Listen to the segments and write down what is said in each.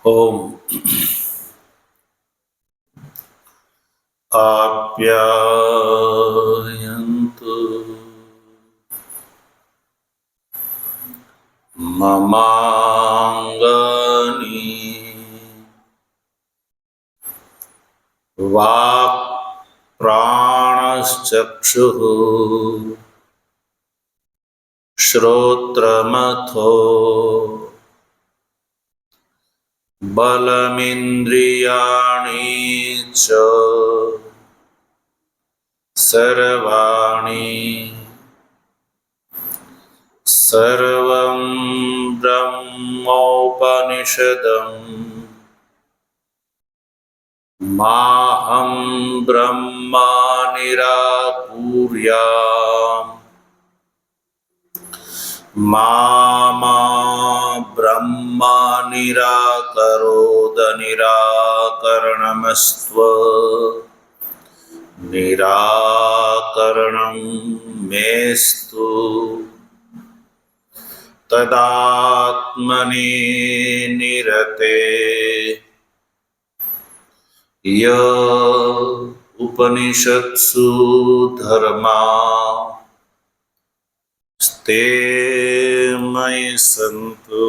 ओम आप्यायन्तु ममाङ्गानि वाक् प्राणश्चक्षुः श्रोत्रमथो बलमिन्द्रियाणि च सर्वाणि सर्वं ब्रह्मोपनिषदम् माहं ब्रह्मा निराकुर्याम् मा ब्रह्मा निराकरोद निराकरणमस्त्व निराकरणं मेस्तु तदात्मनि निरते य उपनिषत्सु धर्मा ते मयि सन्तु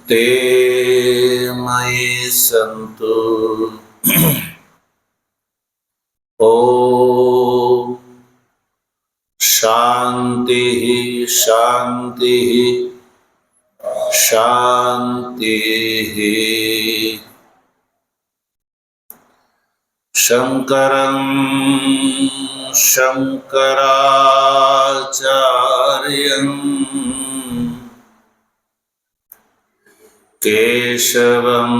ते मयि सन्तु। ॐ शान्तिः शान्तिः शान्तिः। शङ्करं शङ्कराचार्यं केशवं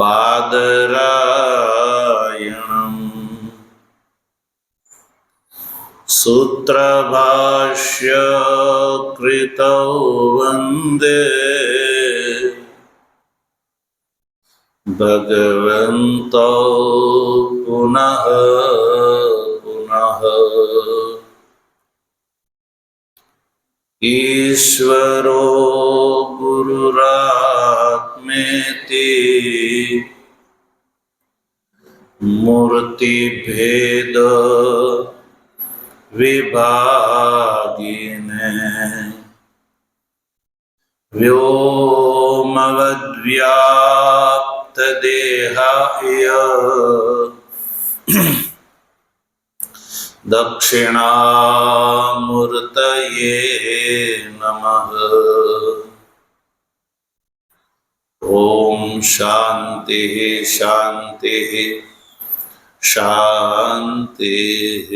बादरायणं सूत्रभाष्य कृतौ वन्दे भगवन्तौ पुनः पुनः। ईश्वरो गुरुरात्मेति मूर्तिभेद विभागिने व्योमवद्व्याप्तदेहाय दक्षिणामूर्तये नमः। ॐ शान्तिः शान्तिः शान्तिः।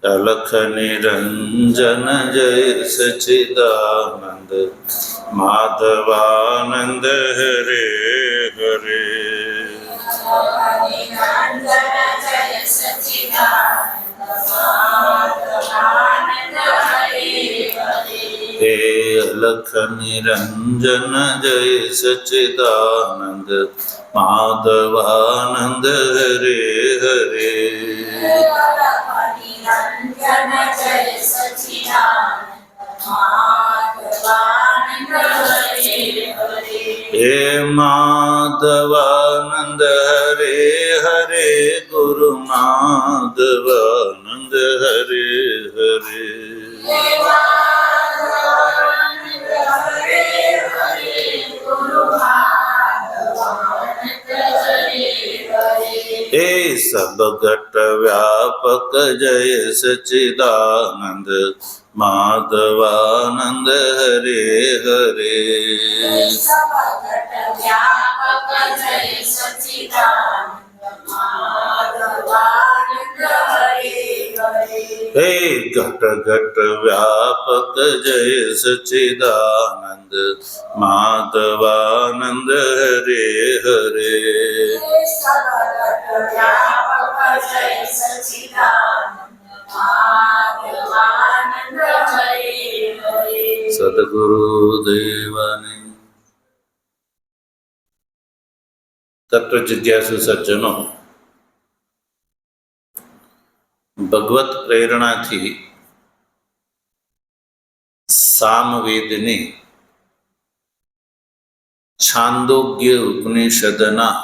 अलख निरंजन जय सच्चिदानंद माधवानंद हरे हरे। हे अलख निरंजन जय सच्चिदानंद माधवानंद हरे हरे। हे माधवानंद हरे हरे गुरु माधवानंद हरे हरे। हे सब घट व्यापक जय सच्चिदानंद माधवानंद हरे हरे। हे घट घट व्यापक जय सच्चिदानंद माधवानंद हरे हरे। सद्गुरुदेवने तत्व जिज्ञासु सज्जनों, भगवत प्रेरणा थी સામવેદની છાંદોગ્ય ઉપનિષદના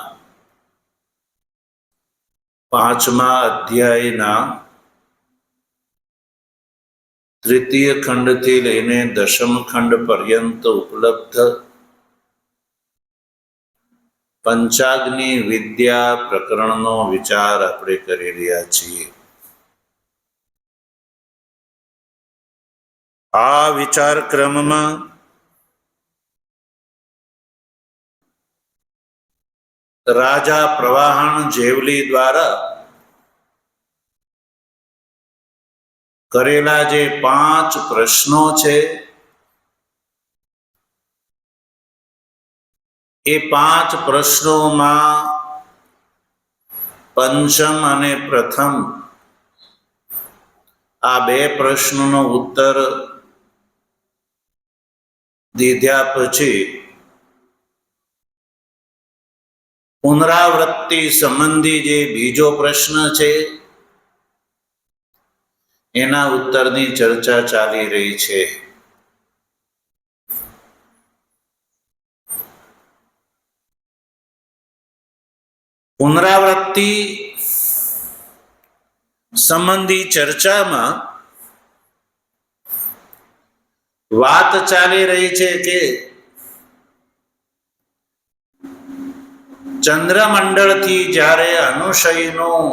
5મા અધ્યાયના 3ય ખંડથી લઈને 10મ ખંડ પર્યંત ઉપલબ્ધ પંચાગ્નિ વિદ્યા પ્રકરણનો વિચાર આપણે કરી રહ્યા છીએ. આ વિચાર ક્રમમાં રાજા પ્રવાહન જેવલી દ્વારા કરેલા જે 5 પ્રશ્નો છે એ 5 પ્રશ્નોમાં પંચમ અને પ્રથમ આ 2 પ્રશ્નોનો ઉત્તર દીધા પછી પુનરાવૃત્તિ સંબંધી જે બીજો પ્રશ્ન છે એના ઉત્તરની ચર્ચા ચાલી રહી છે. પુનરાવૃત્તિ સંબંધી ચર્ચામાં વાત ચાલી રહી છે કે ચંદ્રમંડળથી જ્યારે અનુશયનું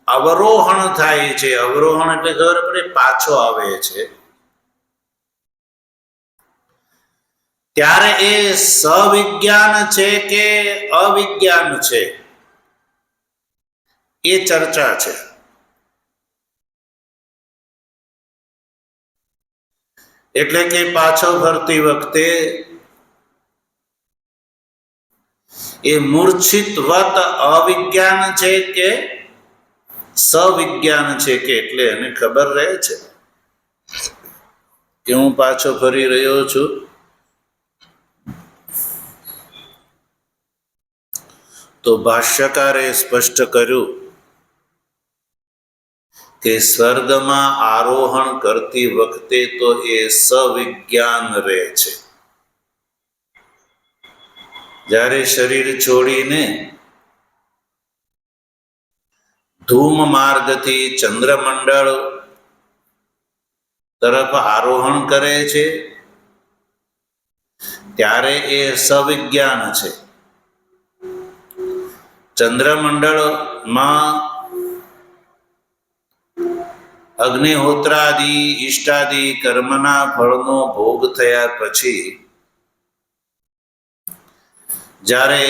અવરોહણ થાય છે, અવરોહણ એટલે ખબર પડે પાછો આવે છે, ત્યારે એ સવિજ્ઞાન છે કે અવિજ્ઞાન છે એ ચર્ચા છે. એટલે કે પાછો ફરતી વખતે એ મૂર્છિતવત અવિજ્ઞાન છે કે સવિજ્ઞાન છે કે, એટલે એને ખબર રહે છે કે હું પાછો ફરી રહ્યો છું. તો ભાષ્યકારે સ્પષ્ટ કર્યું કે સ્વર્ગમાં આરોહણ કરતી વખતે તો એ સવિજ્ઞાન રહે છે. જ્યારે શરીર છોડીને ધૂમ માર્ગથી ચંદ્રમંડળ તરફ આરોહણ કરે છે ત્યારે એ સવિજ્ઞાન છે. ચંદ્રમંડળમાં અગ્નિહોત્રાદિ ઇષ્ટાદિ કર્મના ફળનો ભોગ થયા પછી જ્યારે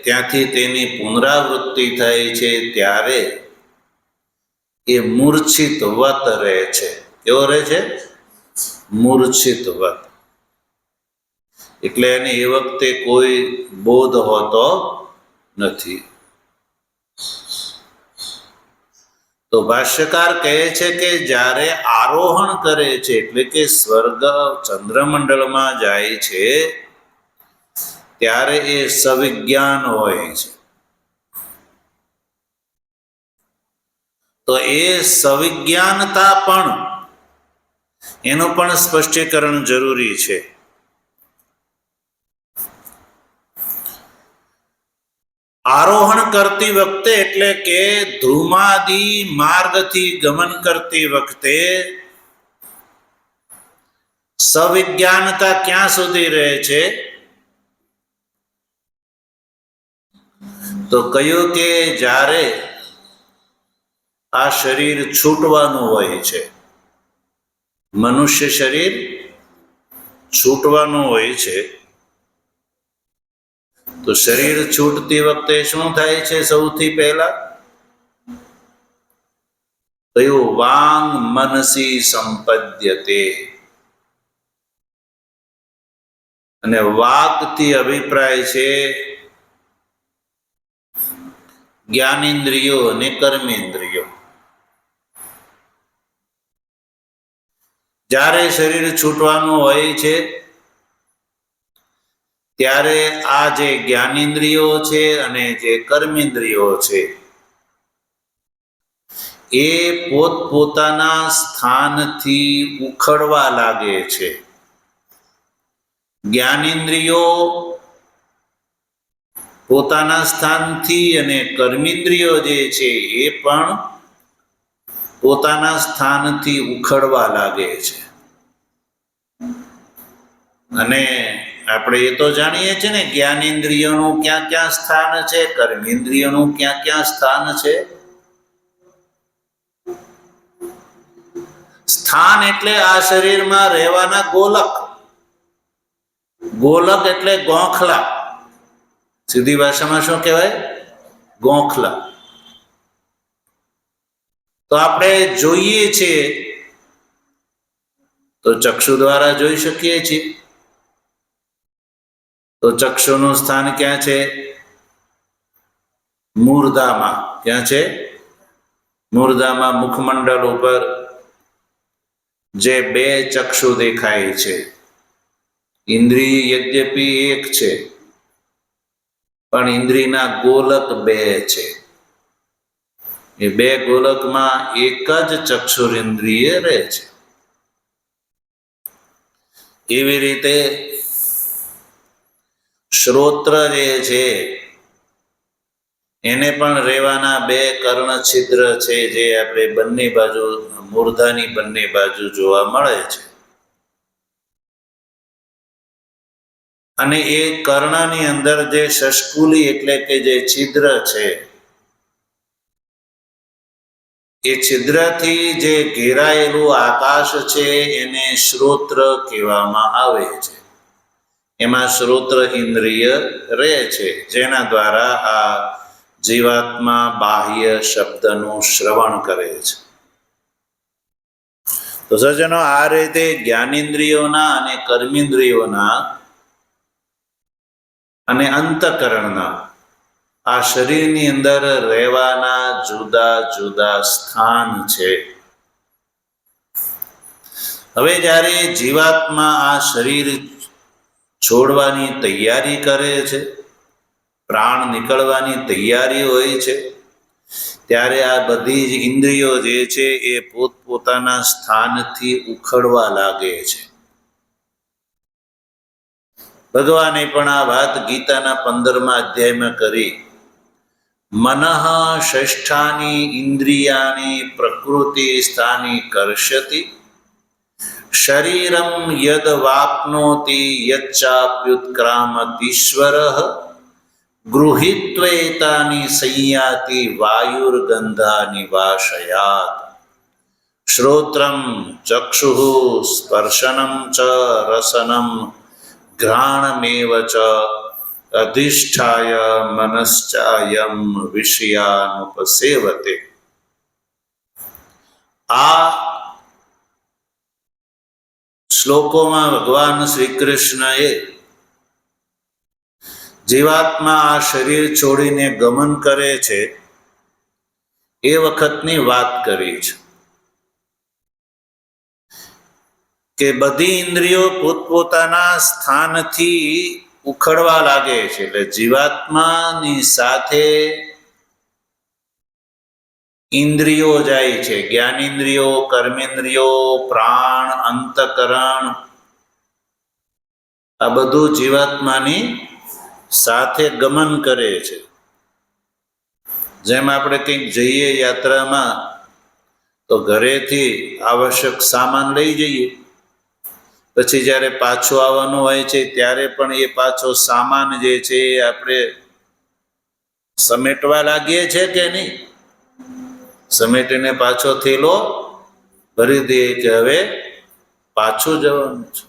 ત્યાંથી તેની પુનરાવૃત્તિ થાય છે ત્યારે એ મૂર્છિતવત રહે છે. કેવો રહે છે? મૂર્છિતવત. એટલે એને એ વખતે કોઈ બોધ હોતો નથી. તો ભાષ્યકાર કહે છે કે જ્યારે આરોહણ કરે છે એટલે કે સ્વર્ગ ચંદ્રમંડળમાં જાય છે ત્યારે એ સવિજ્ઞાન હોય છે. તો એ સવિજ્ઞાનતા પણ એનું પણ સ્પષ્ટીકરણ જરૂરી છે. આરોહણ કરતી વખતે એટલે કે ધ્રુમાદિ માર્ગથી ગમન કરતી વખતે સવિજ્ઞાનતા ક્યાં સુધી રહે છે? તો કહ્યું કે જ્યારે આ શરીર છૂટવાનું હોય છે, મનુષ્ય શરીર છૂટવાનું હોય છે, તો શરીર છૂટતી વખતે શું થાય છે? સૌથી પહેલા કયું? વાંગ મનસી સંપદ્યતે. અને વાગથી અભિપ્રાય છે જ્ઞાનેન્દ્રિયો અને કર્મેન્દ્રિયો. જ્યારે શરીર છૂટવાનું હોય છે ત્યારે આ જે જ્ઞાનેન્દ્રિયો છે અને જે કર્મેન્દ્રિયો છે એ પોતપોતાના સ્થાનથી ઉખડવા લાગે છે. જ્ઞાનેન્દ્રિયો પોતાના સ્થાનથી અને કર્મેન્દ્રિયો જે છે એ પણ પોતાના સ્થાનથી ઉખડવા લાગે છે. અને આપણે એ તો જાણીએ છીએ ને, જ્ઞાનેન્દ્રિયોનું ક્યાં ક્યાં સ્થાન છે, કર્મેન્દ્રિયોનું ક્યાં ક્યાં સ્થાન છે. સ્થાન એટલે આ શરીરમાં રહેવાના ગોલક. ગોલક એટલે ગોખલા. સીધી ભાષામાં શું કહેવાય? ગોખલા. તો આપણે જોઈએ છીએ તો ચક્ષુ દ્વારા જોઈ શકીએ છીએ. તો ચક્ષુનું સ્થાન ક્યાં છે? મૂર્ધામાં. ક્યાં છે? મૂર્ધામાં મુખમંડળ ઉપર જે બે ચક્ષુ દેખાય છે. ઇન્દ્રિય યદ્યપિ એક છે, પણ ઇન્દ્રિયના ગોલક બે છે. એ બે ગોલકમાં એક જ ચક્ષુરિન્દ્રિય રહે છે. એવી રીતે શ્રોત્ર જે છે એને પણ રહેવાના બે કર્ણ છિદ્ર છે, જે આપણે બંને બાજુ, મૂર્ધાની બંને બાજુ જોવા મળે છે. અને એ કર્ણની અંદર જે શષ્કુલી એટલે કે જે છિદ્ર છે, એ છિદ્રથી જે ઘેરાયેલું આકાશ છે એને શ્રોત્ર કહેવામાં આવે છે. એમાં શ્રોત્ર ઇન્દ્રિય રહે છે, જેના દ્વારા આ જીવાત્મા બાહ્ય શબ્દનું શ્રવણ કરે છે. તો સજ્જનો, આ રીતે જ્ઞાનેન્દ્રિયોના અને કર્મેન્દ્રિયોના અને અંતઃકરણના આ શરીરની અંદર રહેવાના જુદા જુદા સ્થાન છે. હવે જ્યારે જીવાત્મા આ શરીર છોડવાની તૈયારી કરે છે, પ્રાણ નીકળવાની તૈયારી હોય છે, ત્યારે આ બધી જ ઇન્દ્રિયો જે છે એ પોતપોતાના સ્થાનથી ઉખડવા લાગે છે. ભગવાને પણ આ વાત ગીતાના 15મા અધ્યાયમાં કરી. મનઃ ષષ્ઠાની ઇન્દ્રિયાની પ્રકૃતિ સ્થાની કર્ષતિ, શરીરમ યદ વાપ્નોતિ યચ્ચાપ્યુત્ક્રામતીશ્વરઃ, ગૃહીત્વૈતાની સંયાતિ વાયુર્ગંધા નિવાસયાત. શ્રોત્રમ ચક્ષુઃ સ્પર્શનમ ચ રસનમ ઘ્રાણમેવ ચ અધિષ્ઠાય મનશ્ચાયમ વિષયાનુપસેવતે. આ શ્લોકોમાં ભગવાન શ્રી કૃષ્ણએ જીવાત્મા આ શરીર છોડીને ગમન કરે છે એ વખતની વાત કરી છે કે બધી ઇન્દ્રિયો પોતપોતાના સ્થાનથી ઉખડવા લાગે છે. એટલે જીવાત્માની સાથે ઇન્દ્રિયો જાય છે, જ્ઞાનેન્દ્રિયો, કર્મેન્દ્રિયો, પ્રાણ, અંતઃકરણ, આ બધું જીવાત્માની સાથે ગમન કરે છે. જેમ આપણે કંઈક જઈએ યાત્રામાં તો ઘરેથી આવશ્યક સામાન લઈ જઈએ, પછી જ્યારે પાછું આવવાનું હોય છે ત્યારે પણ એ પાછો સામાન જે છે એ આપણે સમેટવા લાગીએ છે કે નહીં? સમેટીને પાછો થેલો ભરી દઈએ કે હવે પાછું જવાનું છે.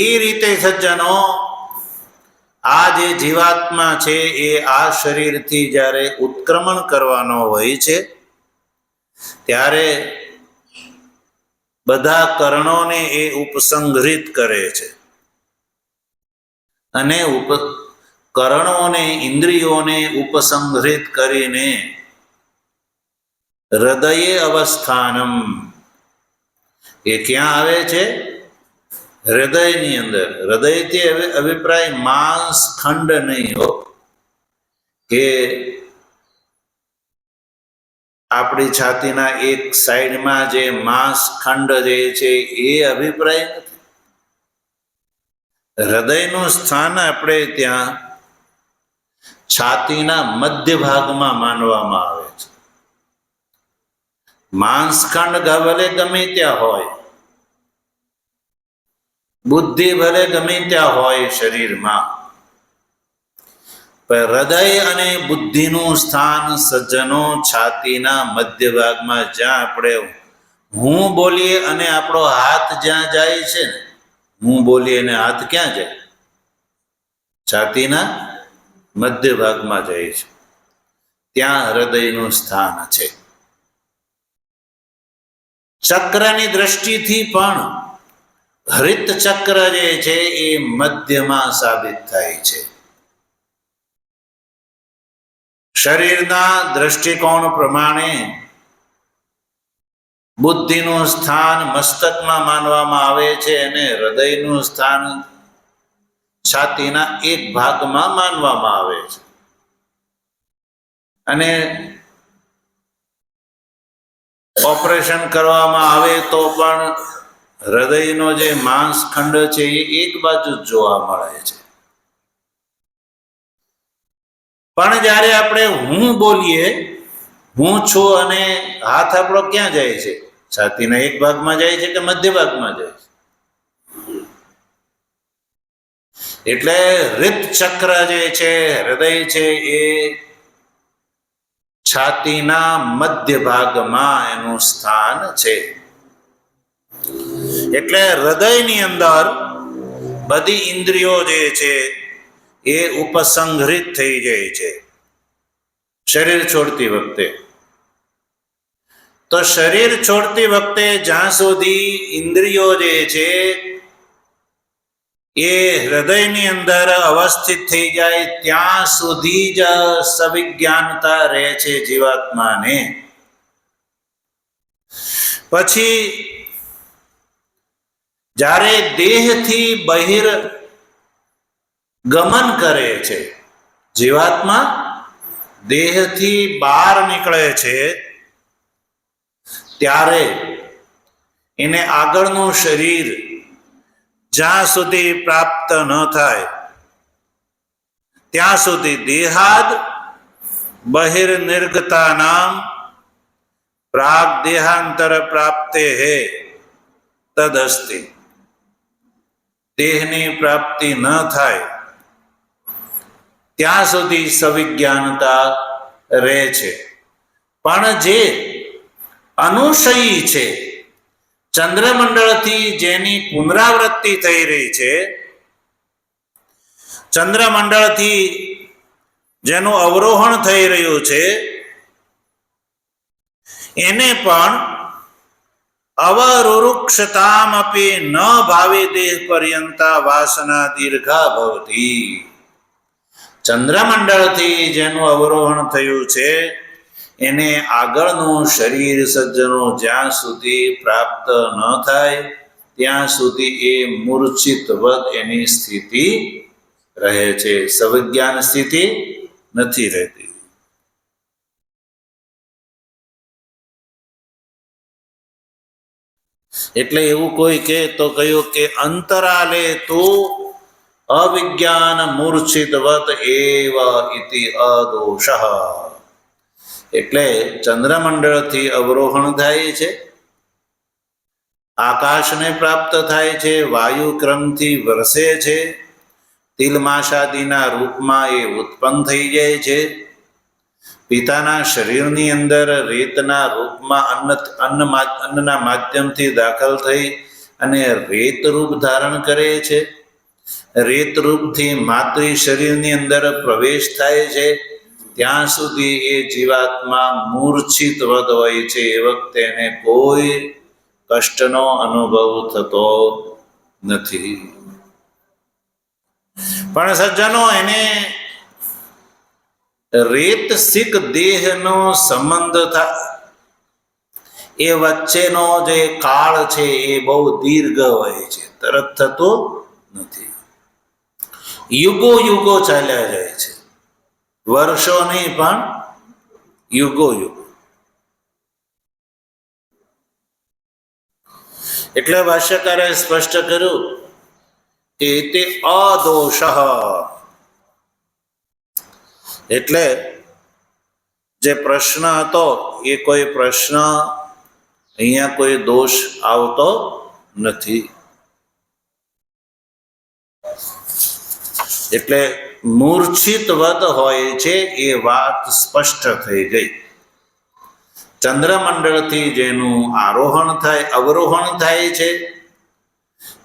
એ રીતે સજ્જનો, આ જે જીવાત્મા છે એ આ શરીરથી જ્યારે ઉત્ક્રમણ કરવાનો હોય છે ત્યારે બધા કર્ણોને એ ઉપસંહરિત કરે છે. અને કર્ણોને, ઇન્દ્રિયોને ઉપસંહરિત કરીને હૃદયે અવસ્થાનમ, એ ક્યાં આવે છે? હૃદયની અંદર. હૃદયથી અભિપ્રાય માંસ ખંડ નહીં હો, કે આપણી છાતીના એક સાઈડમાં જે માંસ ખંડ જે છે એ અભિપ્રાય નથી. હૃદયનું સ્થાન આપણે ત્યાં છાતીના મધ્ય ભાગમાં માનવામાં આવે છે. માંસખંડ ભલે ગમે ત્યાં હોય, બુદ્ધિ ભલે ગમે ત્યાં હોય શરીરમાં, પણ હૃદય અને બુદ્ધિનું સ્થાન સજ્જનો છાતીના મધ્ય ભાગમાં, જ્યાં આપણે હું બોલીએ અને આપણો હાથ જ્યાં જાય છે ને, હું બોલીએ અને હાથ ક્યાં જાય? છાતીના મધ્ય ભાગમાં જાય છે. ત્યાં હૃદયનું સ્થાન છે. ચક્રની દ્રષ્ટિથી પણ હરિત ચક્ર જે છે એ મધ્યમાં સાબિત થાય છે. શરીરના દ્રષ્ટિકોણ પ્રમાણે બુદ્ધિનું સ્થાન મસ્તકમાં માનવામાં આવે છે અને હૃદયનું સ્થાન છાતીના એક ભાગમાં માનવામાં આવે છે. અને ઓપરેશન કરવામાં આવે તો પણ હૃદયનો જે માંસખંડ છે એ એક બાજુ જ જોવા મળે છે. પણ જ્યારે આપણે હું બોલીએ, હું છું, અને હાથ આપણો ક્યાં જાય છે? છાતીના એક ભાગમાં જાય છે કે મધ્ય ભાગમાં જાય છે? એટલે હૃત ચક્ર જે છે, હૃદય છે, એ છાતીના મધ્ય ભાગમાં એનું સ્થાન છે. એટલે હૃદયની અંદર બધી ઇન્દ્રિયો જે છે એ ઉપસંહરિત થઈ જાય છે શરીર છોડતી વખતે. તો શરીર છોડતી વખતે જ્યાં સુધી ઇન્દ્રિયો જે છે એ હૃદયની અંદર અવસ્થિત થઈ જાય ત્યાં સુધી જ સવિજ્ઞાનતા રહે છે જીવાત્માને. પછી જ્યારે દેહથી બહિર ગમન કરે છે, જીવાત્મા દેહથી બહાર નીકળે છે, ત્યારે એને આગળનું શરીર જ્યાં સુધી પ્રાપ્ત ન થાય ત્યાં સુધી દેહાદ બહિર્નિર્ગતા નામ પ્રાગ દેહાંતર પ્રાપ્તે હે તદસ્તિ. દેહની પ્રાપ્તિ ન થાય ત્યાં સુધી સવિજ્ઞાનતા રહે છે. પણ જે અનુશયી છે, ચંદ્રમંડળથી જેની પુનરાવૃત્તિ થઈ રહી છે, ચંદ્રમંડળથી જેનું અવરોહણ થઈ રહ્યું છે, એને પણ અવરુરુક્ષતામ અપી ન ભાવે દેહ પર્યંતા વાસના દીર્ઘા ભવતી. ચંદ્રમંડળથી જેનું અવરોહણ થયું છે એને આગળનું શરીર સજ્જનો જ્યાં સુધી પ્રાપ્ત ન થાય ત્યાં સુધી એ મૂર્છિતવત એની સ્થિતિ રહે છે, સવિજ્ઞાન સ્થિતિ નથી રહેતી. એટલે એવું કોઈ કહે તો કહ્યું કે અંતરાલે તો અવિજ્ઞાન મૂર્છિતવત એવ ઇતિ અદોષ. એટલે ચંદ્રમંડળથી અવરોહણ થાય છે, આકાશને પ્રાપ્ત થાય છે, વાયુક્રમથી વરસે છે, તિલમાશાદીના રૂપમાં એ ઉત્પન્ન થઈ જાય છે, પિતાના શરીરની અંદર રેતના રૂપમાં અન્નના માધ્યમથી દાખલ થઈ અને રેત રૂપ ધારણ કરે છે, રેત રૂપથી માતૃ શરીરની અંદર પ્રવેશ થાય છે, ત્યાં સુધી એ જીવાત્મા મૂર્છિતવત હોય છે. એ વખતે એને કોઈ કષ્ટનો અનુભવ થતો નથી. પણ સજ્જનો, એને રેતસિક દેહનો સંબંધ થાય એ વચ્ચેનો જે કાળ છે એ બહુ દીર્ઘ હોય છે, તરત થતો નથી. યુગો યુગો ચાલ્યા જાય છે, વર્ષો નહીં પણ યુગો યુગો. એટલે ભાષ્યકારે સ્પષ્ટ કર્યું એતે અદોષ, એટલે જે પ્રશ્ન હતો એ કોઈ પ્રશ્ન અહીંયા કોઈ દોષ આવતો નથી. એટલે મૂર્છિતવત હોય છે એ વાત સ્પષ્ટ થઈ ગઈ. ચંદ્રમંડળથી જેનું આરોહણ થાય, અવરોહણ થાય છે,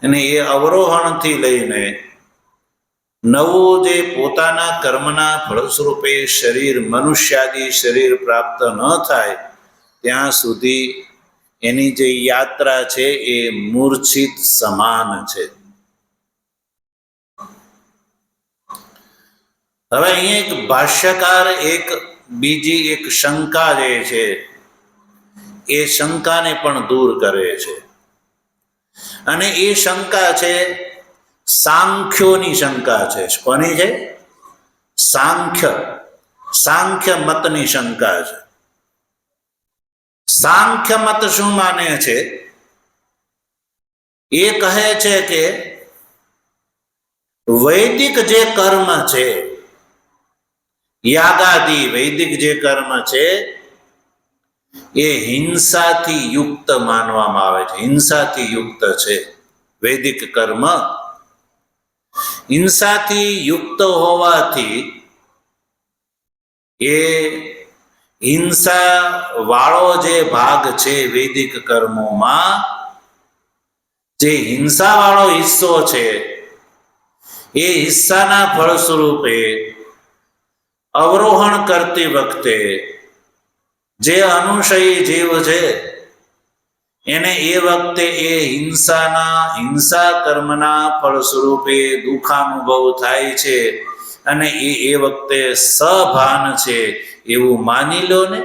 અને એ અવરોહણથી લઈને નવું જે પોતાના કર્મના ફળ સ્વરૂપે શરીર, મનુષ્યાદી શરીર પ્રાપ્ત ન થાય ત્યાં સુધી એની જે યાત્રા છે એ મૂર્છિત સમાન છે. હવે અહીં એક ભાષ્યકાર બીજી એક શંકા જે છે એ શંકાને પણ દૂર કરે છે, અને એ શંકા છે સાંખ્યોની શંકા છે. કોની છે? સાંખ્ય મતની શંકા છે. સાંખ્ય મત શું માને છે? એ કહે છે કે વૈદિક જે કર્મ છે, યાગાદી વૈદિક જે કર્મ છે એ હિંસાથી યુક્ત માનવામાં આવે છે. હિંસાથી યુક્ત છે વૈદિક કર્મ. હિંસાથી યુક્ત હોવાથી એ હિંસા વાળો જે ભાગ છે વૈદિક કર્મોમાં, જે હિંસા વાળો હિસ્સો છે એ હિસ્સાના ફળ સ્વરૂપે અવરોહણ કરતી વખતે જે અનુશયી જીવ છે એને એ વખતે એ હિંસા કર્મના ફળ સ્વરૂપે દુઃખાનુભવ થાય છે, અને એ વખતે સભાન છે એવું માની લો ને.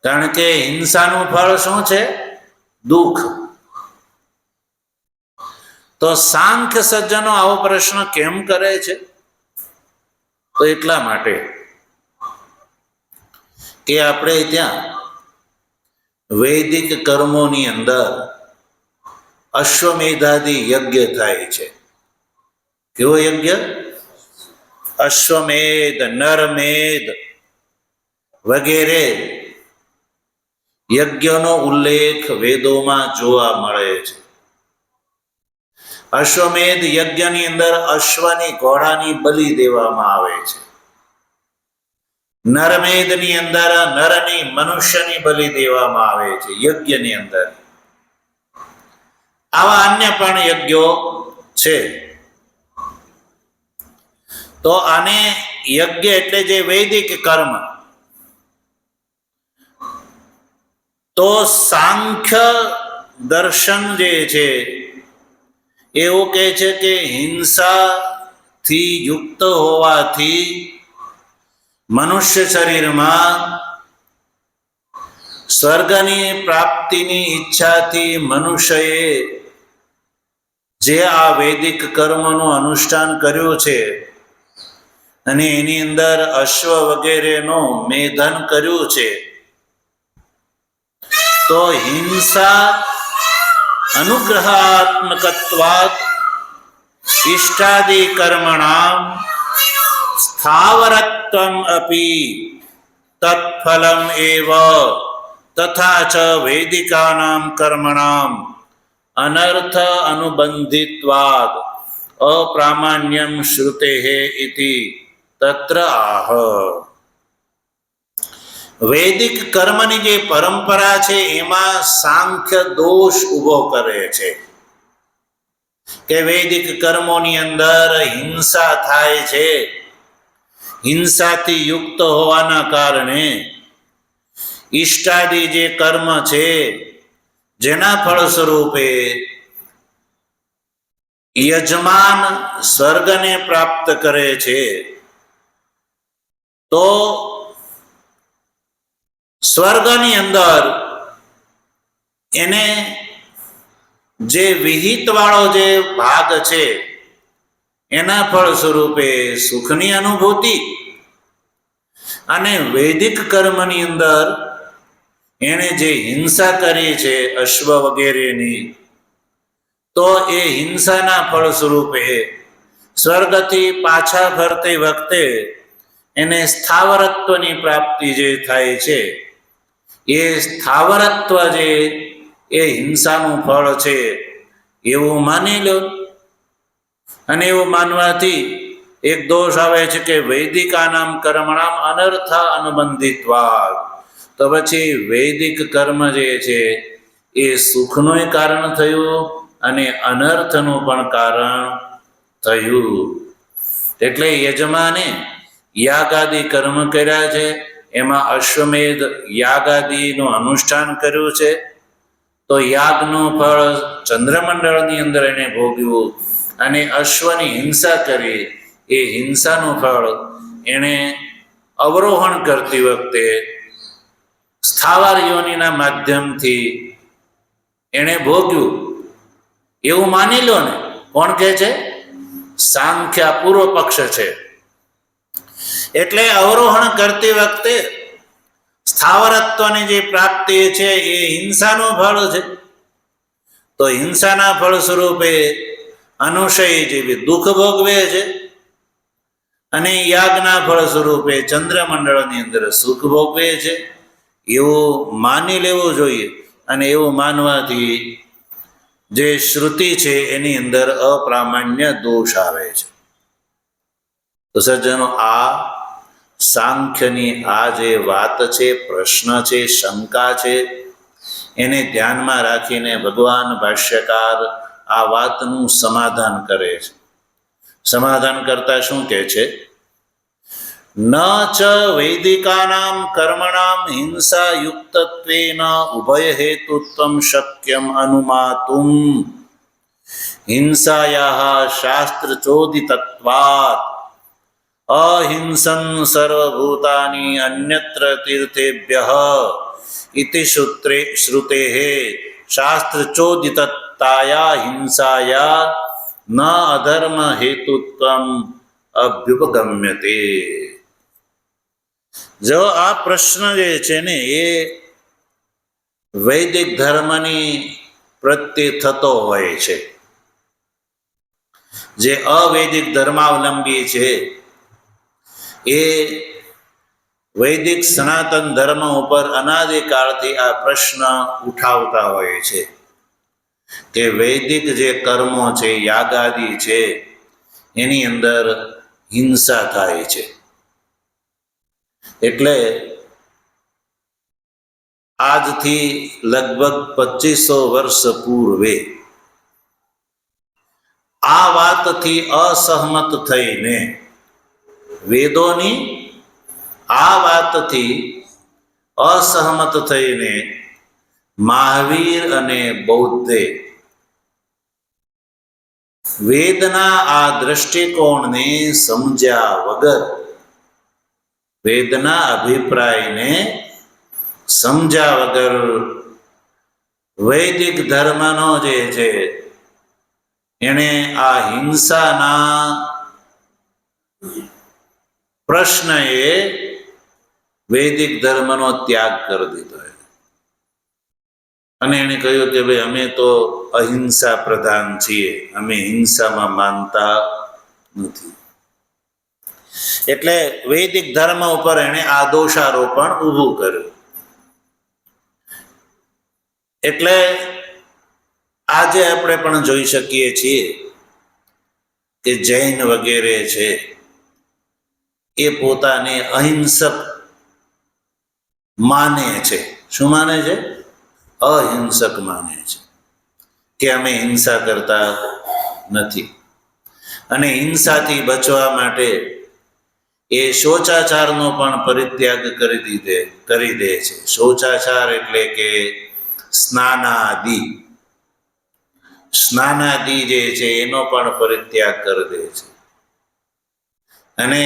કારણ કે હિંસાનું ફળ શું છે? દુઃખ. તો સાંખ્ય સજ્જનો આવો પ્રશ્ન કેમ કરે છે? તો એટલા માટે કે આપણે ત્યાં વૈદિક કર્મોની અંદર અશ્વમેધાદી યજ્ઞ થાય છે. કેવો યજ્ઞ? અશ્વમેધ, નરમેધ વગેરે યજ્ઞનો ઉલ્લેખ વેદોમાં જોવા મળે છે. અશ્વમેધ યજ્ઞની અંદર અશ્વની, ઘોડાની બલિ દેવામાં આવે છે. નરમેધની અંદર નરની, મનુષ્યની બલિ દેવામાં આવે છે યજ્ઞની અંદર. આવા અન્ય પણ યજ્ઞો છે. તો આને યજ્ઞ એટલે જે વૈદિક કર્મ. તો સાંખ્ય દર્શન જે છે એવું કહે છે કે હિંસાથી યુક્ત હોવાથી મનુષ્ય શરીરમાં સ્વર્ગની પ્રાપ્તિની ઈચ્છાથી મનુષ્યએ જે આ વૈદિક કર્મનું અનુષ્ઠાન કર્યું છે અને એની અંદર અશ્વ વગેરેનું મેધન કર્યું છે, તો હિંસા અનુગ્રહાત્મકત્વાત ઇષ્ટાદિ કર્મણામ સ્થાવરત્વમ અપી તત્ફલમ એવ તથા ચ વૈદિકાનામ કર્મણામ અનર્થ અનુબંધિત્વાદ અપ્રામાણ્યમ શ્રુતેઃ ઇતિ તત્ર આહ. વૈદિક કર્મની જે પરંપરા છે એમાં સાંખ્ય દોષ ઉભો કરે છે કે વૈદિક કર્મોની અંદર હિંસા થાય છે. હિંસાથી યુક્ત હોવાના કારણે ઈષ્ટાદિ જે કર્મ છે જેના ફળ સ્વરૂપે યજમાન સ્વર્ગને પ્રાપ્ત કરે છે, તો સ્વર્ગની અંદર એને જે વિહિત વાળો જે ભાગ છે એના ફળ સ્વરૂપે સુખની અનુભૂતિ, અને વૈદિક કર્મની અંદર એને જે હિંસા કરી છે અશ્વ વગેરેની, તો એ હિંસાના ફળ સ્વરૂપે સ્વર્ગથી પાછા ફરતી વખતે એને સ્થાવરત્વની પ્રાપ્તિ જે થાય છે, એ સ્થાવરત્વ જે એ હિંસાનું ફળ છે એવું માની લો. અને એવું માનવાથી એક દોષ આવે છે કે વૈદિકાનામ કર્મણામ અનર્થ અનુબંધિત્વા. તો પછી વૈદિક કર્મ જે છે એ સુખનું કારણ થયું અને અનર્થનું પણ કારણ થયું. એટલે યજમાને યાગાદિ કર્મ કર્યા છે, એમાં અશ્વમેધ યાગાદિનું અનુષ્ઠાન કર્યું છે, તો યાગનું ફળ ચંદ્રમંડળની અંદર એને ભોગ્યું. અને અશ્વની હિંસા કરી, એ હિંસાનું ફળ એણે અવરોહણ કરતી વખતે સ્થાવર યોનિના માધ્યમથી એણે ભોગ્યું એવું માની લો ને. કોણ કહે છે? સાંખ્ય પૂર્વ પક્ષ છે. એટલે અવરોહણ કરતી વખતે સ્થાવરત્વની જે પ્રાપ્તિ છે એ હિંસાનું ફળ છે. તો હિંસાના ફળ સ્વરૂપે અનુષય જેવી દુઃખ ભોગવે છે, અને યાગના ફળ સ્વરૂપે ચંદ્રમંડળની અંદર સુખ ભોગવે છે. એવું માની લેવું જોઈએ. અને એવું માનવાથી જે શ્રુતિ છે એની અંદર અપ્રામાણ્ય દોષ આવે છે. તો સજ્જનો, આ સાંખ્યની આ જે વાત છે, પ્રશ્ન છે, શંકા છે, એને ધ્યાનમાં રાખીને ભગવાન ભાષ્યકાર આ વાતનું સમાધાન કરે છે. સમાધાન કરતા શું કહે છે? ન ચ વૈદિકાનામ કર્મણામ હિંસા યુક્તત્વેન ઉભય હેતુત્વમ શક્યમ અનુમાતુમ હિંસાયાઃ શાસ્ત્રચોદિતત્વાत् અહિંસન સર્વભૂતાની અન્યત્ર તીર્થેભ્યઃ ઇતિ શ્રુતેઃ શાસ્ત્રચોદિતત્તાયા હિંસાયા ન અધર્મ હેતુત્વમ અભ્યુપગમ્યતે. જો આ પ્રશ્ન જે છે ને એ વૈદિક ધર્મની પ્રત્યે થતો હોય છે, જે અવૈદિક ધર્માવલંબી છે એ વૈદિક સનાતન ધર્મ ઉપર અનાદિકાળથી આ પ્રશ્ન ઉઠાવતા હોય છે કે વૈદિક જે કર્મો છે, યાગાદિ છે, એની અંદર હિંસા થાય છે. એટલે આજથી લગભગ 2500 વર્ષ પૂર્વે આ વાતથી અસહમત થઈને, વેદોની આ વાતથી અસહમત થઈને મહાવીર અને બૌદ્ધે વેદના આ દ્રષ્ટિકોણને સમજ્યા વગર, વેદના અભિપ્રાયને સમજ્યા વગર વૈદિક ધર્મનો જે છે એણે આ હિંસાના પ્રશ્ન એ વૈદિક ધર્મનો ત્યાગ કરી દીધો. અને એણે કહ્યું કે ભાઈ અમે તો અહિંસા પ્રધાન છીએ, અમે હિંસામાં માનતા નથી. એટલે વૈદિક ધર્મ ઉપર એણે આ દોષારોપણ ઊભું કર્યું. એટલે આજે આપણે પણ જોઈ શકીએ છીએ કે જૈન વગેરે છે એ પોતાને અહિંસક માને છે. શું માને છે? અહિંસક માને છે કે અમે હિંસા કરતા નથી. અને હિંસાથી બચવા માટે એ શૌચાચારનો પણ પરિત્યાગ કરી દે છે. શૌચાચાર એટલે કે સ્નાનાદિ જે છે એનો પણ પરિત્યાગ કરી દે છે. અને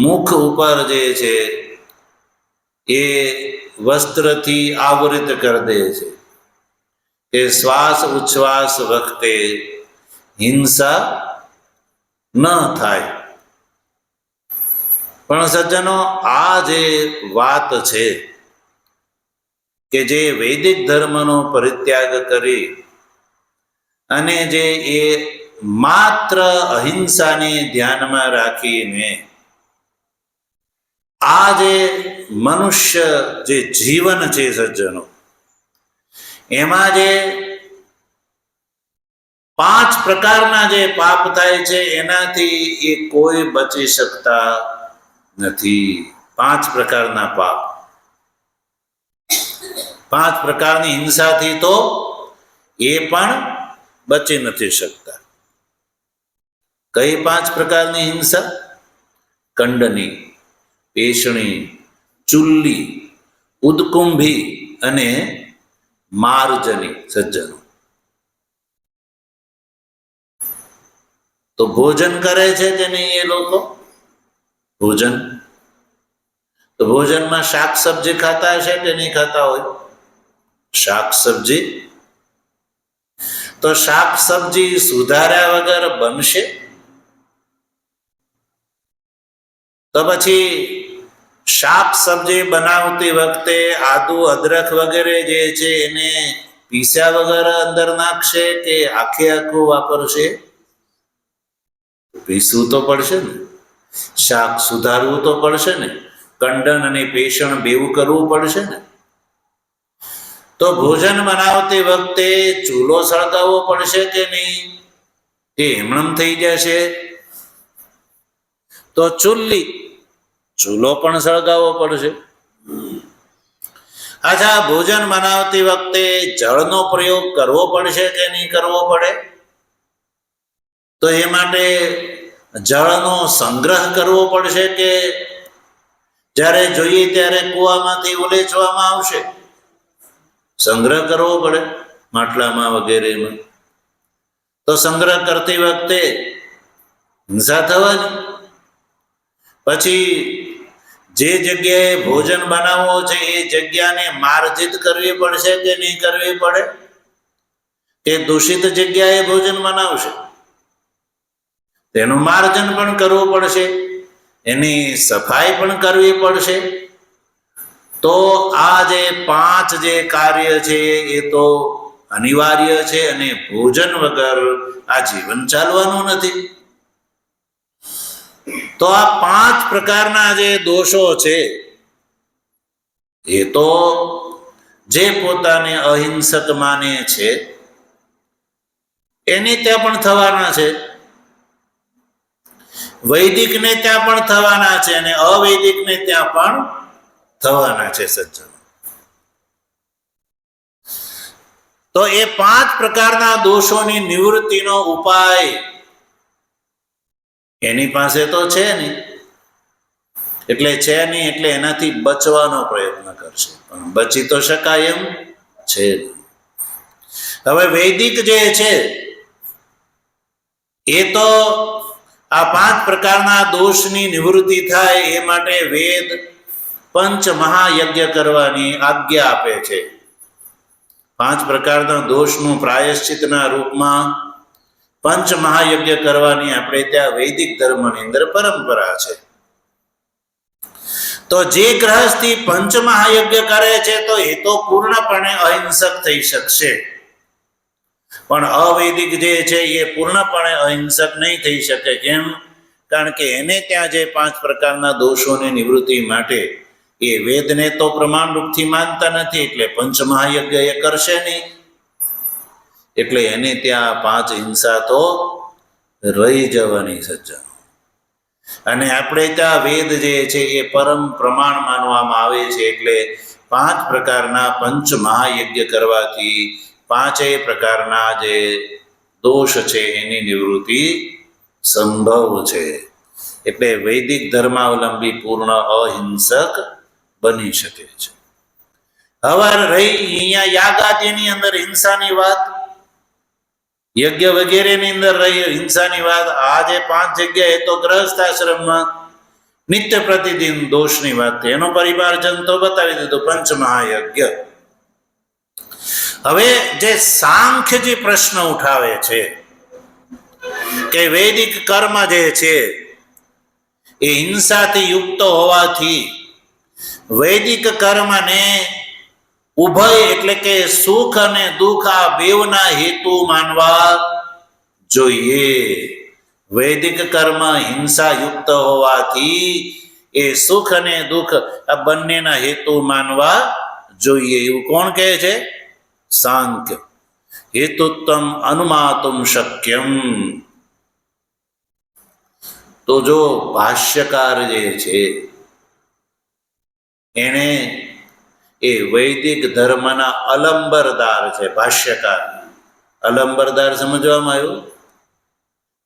મુખ ઉપર જે છે એ વસ્ત્રથી આવૃત કરી દે છે કે શ્વાસ ઉચ્છ્વાસ વખતે હિંસા ન થાય. પણ સજ્જનો, આ જે વાત છે કે જે વૈદિક ધર્મનો પરિત્યાગ કરી અને જે એ માત્ર અહિંસાને ધ્યાનમાં રાખીને આ જે મનુષ્ય જે જીવન છે સજ્જનો, એમાં જે 5 પ્રકારના જે પાપ થાય છે એનાથી એ કોઈ બચી શકતા નથી. 5 પ્રકારના પાપ, 5 પ્રકારની હિંસાથી તો એ પણ બચી નથી શકતા. કઈ 5 પ્રકારની હિંસા? કંડની, પેશણી, ચુલ્લી, ઉદકુંભી અને માર્જની. સજ્જનો, તો ભોજન કરે છે કે નહીં એ લોકો? ભોજન, તો ભોજનમાં શાક સબ્જી ખાતા હશે કે નહીં ખાતા હોય? શાક સબ્જી, તો શાક સબ્જી સુધાર્યા વગર બનશે? તો પછી શાક સબ્જી બનાવતી વખતે આદુ અદરક વગેરે જે છે એને પીસ્યા વગર અંદર નાખશે કે આખે આખું વાપરશે? પીસવું તો પડશે ને, શાક સુધારવું તો પડશે ને, કંડન અને પેષણ બેવું કરવું પડશે ને. તો ભોજન બનાવતી વખતે ચૂલો સળગાવવો પડશે કે નહીં? કે એમણમ થઈ જશે? તો ચૂલો પણ સળગાવવો પડશે. અચ્છા, ભોજન બનાવતી વખતે જળનો પ્રયોગ કરવો પડશે કે નહીં કરવો પડે? તો એ માટે જળનો સંગ્રહ કરવો પડશે કે જ્યારે જોઈએ ત્યારે કૂવામાંથી ઉલેચવામાં આવશે? સંગ્રહ કરવો પડે માટલામાં વગેરેમાં. તો સંગ્રહ કરતી વખતે હિંસા થવાની. પછી જે જગ્યાએ ભોજન બનાવવો છે એ જગ્યાને માર્જિત કરવી પડશે કે નહીં કરવી પડે? કે દૂષિત જગ્યાએ ભોજન બનાવશે, તેનું માર્જન પણ કરવું પડશે, એની સફાઈ પણ કરવી પડશે. તો આ જે 5 જે કાર્ય છે એ તો અનિવાર્ય છે, અને ભોજન વગર આ જીવન ચાલવાનું નથી. તો આ 5 પ્રકારના જે દોષો છે એ તો જે પોતાને અહિંસક માને છે એની ત્યાં પણ થવાના છે, વૈદિકને ત્યાં પણ થવાના છે, અને અવૈદિકને ત્યાં પણ થવાના છે. સજ્જનો, તો એ 5 પ્રકારના દોષોની નિવૃત્તિનો ઉપાય એની પાસે તો છે નહીં. એટલે છે નહીં એટલે એનાથી બચવાનો પ્રયત્ન કરશે, પણ બચી તો શકાય એમ છે. હવે વૈદિક જે છે એ તો આ 5 પ્રકારના દોષની નિવૃત્તિ થાય એ માટે વેદ પંચ મહાયજ્ઞ કરવાની આજ્ઞા આપે છે. 5 પ્રકારના દોષનું પ્રાયશ્ચિતના રૂપમાં પંચ મહાયજ્ઞ કરવાની આપણે ત્યાં વૈદિક ધર્મની અંદર પરંપરા છે. તો જે ગ્રહસ્થી પંચ મહાયજ્ઞ કરે છે તો એ તો પૂર્ણપણે અહિંસક થઈ શકશે, પણ અવૈદિક જે છે એ પૂર્ણપણે અહિંસક નહીં થઈ શકે. કેમ? કારણ કે એને ત્યાં જે 5 પ્રકારના દોષોની નિવૃત્તિ માટે એ વેદને તો પ્રમાણરૂપથી માનતા નથી, એટલે પંચમહાયજ્ઞ એ કરશે નહીં. એટલે એને ત્યાં 5 હિંસા તો રહી જવાની. સજ્જનો, અને આપણે ત્યાં વેદ જે છે એ પરમ પ્રમાણ માનવામાં આવે છે, એટલે 5 પ્રકારના પંચ મહાયજ્ઞ કરવાથી 5 પ્રકારના જે દોષ છે એની નિવૃત્તિ સંભવ છે. એટલે વૈદિક ધર્માવલંબી પૂર્ણ અહિંસક બની શકે છે. હવે રહી અહીંયા યાગાદિની અંદર હિંસાની વાત, યજ્ઞ વગેરેની અંદર રહી હિંસાની વાત. આ જે 5 જગ્યાએ તો ગ્રહસ્થ આશ્રમમાં નિત્ય પ્રતિદિન દોષની વાત, એનો પરિમાર્જન તો બતાવી દીધું પંચમહાયજ્ઞ. હવે જે સાંખ્યજી પ્રશ્ન ઉઠાવે છે કે વૈદિક કર્મ જે છે એ હિંસાથી યુક્ત હોવાથી વૈદિક કર્મને ઉભય એટલે કે સુખ અને દુઃખ આ બેવના હેતુ માનવા જોઈએ. વૈદિક કર્મ હિંસા યુક્ત હોવાથી એ સુખ અને દુઃખ આ બંનેના હેતુ માનવા જોઈએ એવું કોણ કહે છે? સાંખ્ય. હેતુત્વમ અનુમાતુમ શક્યમ. તો જો ભાષ્યકાર જે છે એને એ વૈદિક ધર્મના અલંબરદાર છે. ભાષ્યકાર અલંબરદાર સમજવામાં આવ્યું?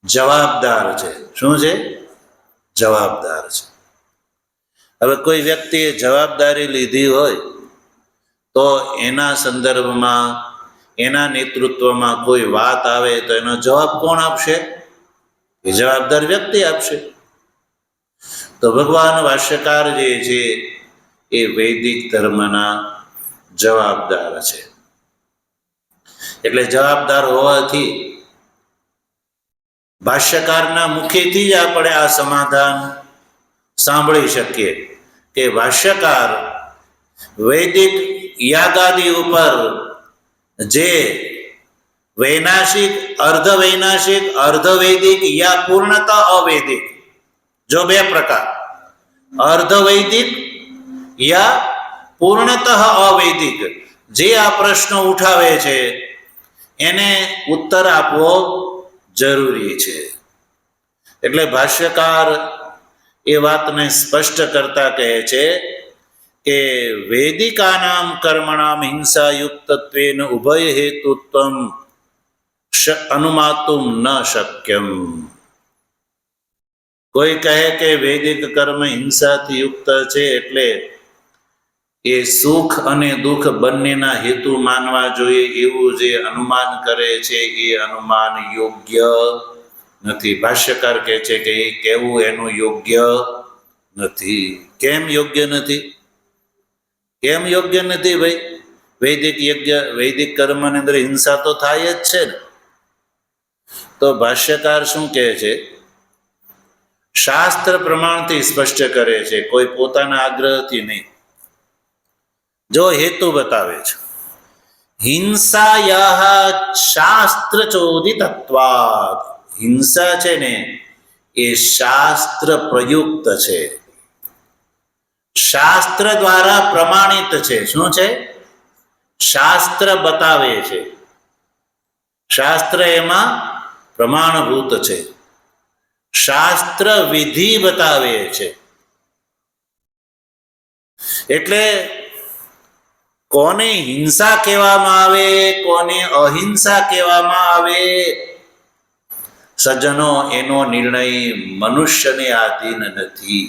જવાબદાર છે. શું છે? જવાબદાર છે. હવે કોઈ વ્યક્તિએ જવાબદારી લીધી હોય તો એના સંદર્ભમાં એના નેતૃત્વમાં કોઈ વાત આવે તો એનો જવાબ કોણ આપશે? એ જવાબદાર વ્યક્તિ આપશે. તો ભગવાન ભાષ્યકાર જે છે એ વૈદિક ધર્મના જવાબદાર છે. એટલે જવાબદાર હોવાથી ભાષ્યકારના મુખેથી જ આપણે આ સમાધાન સાંભળી શકીએ કે ભાષ્યકાર વૈદિક યાગાદિ ઉપર જે વૈનાશિક, અર્ધવૈનાશિક, અર્ધવૈદિક યા પૂર્ણતઃ અવૈદિક, જો બે પ્રકાર, અર્ધવૈદિક યા પૂર્ણતઃ અવૈદિક, જે આ પ્રશ્ન ઉઠાવે છે એને ઉત્તર આપવો જરૂરી છે. એટલે ભાષ્યકાર એ વાતને સ્પષ્ટ કરતા કહે છે કે વૈદિકાનામ કર્મણામ હિંસાયુક્તત્વેન ઉભય હેતુત્વમ અનુમાતુમ ન શક્યમ. કોઈ કહે કે વૈદિક કર્મ હિંસાથી યુક્ત છે એટલે એ સુખ અને દુઃખ બંનેના હેતુ માનવા જોઈએ એવું જે અનુમાન કરે છે એ અનુમાન યોગ્ય નથી. ભાષ્યકાર કહે છે કે એ કહેવું એનું યોગ્ય નથી. કેમ યોગ્ય નથી? કેમ યોગ્ય નથી ભાઈ? વૈદિક કર્મની અંદર હિંસા તો થાય જ છે ને. તો ભાષ્યકાર શું કહે છે? શાસ્ત્ર પ્રમાણથી સ્પષ્ટ કરે છે, કોઈ પોતાના આગ્રહથી નહીં. જો હેતુ બતાવે છે, હિંસાયાઃ શાસ્ત્ર ચોદિતત્વાत्, હિંસા છે ને એ શાસ્ત્ર પ્રયુક્ત છે, શાસ્ત્ર દ્વારા પ્રમાણિત છે. શું છે? શાસ્ત્ર બતાવે છે, શાસ્ત્ર એમાં પ્રમાણભૂત છે, શાસ્ત્ર વિધિ બતાવે છે. એટલે કોને હિંસા કહેવામાં આવે, કોને અહિંસા કહેવામાં આવે, સજ્જનો એનો નિર્ણય મનુષ્યને આધીન નથી.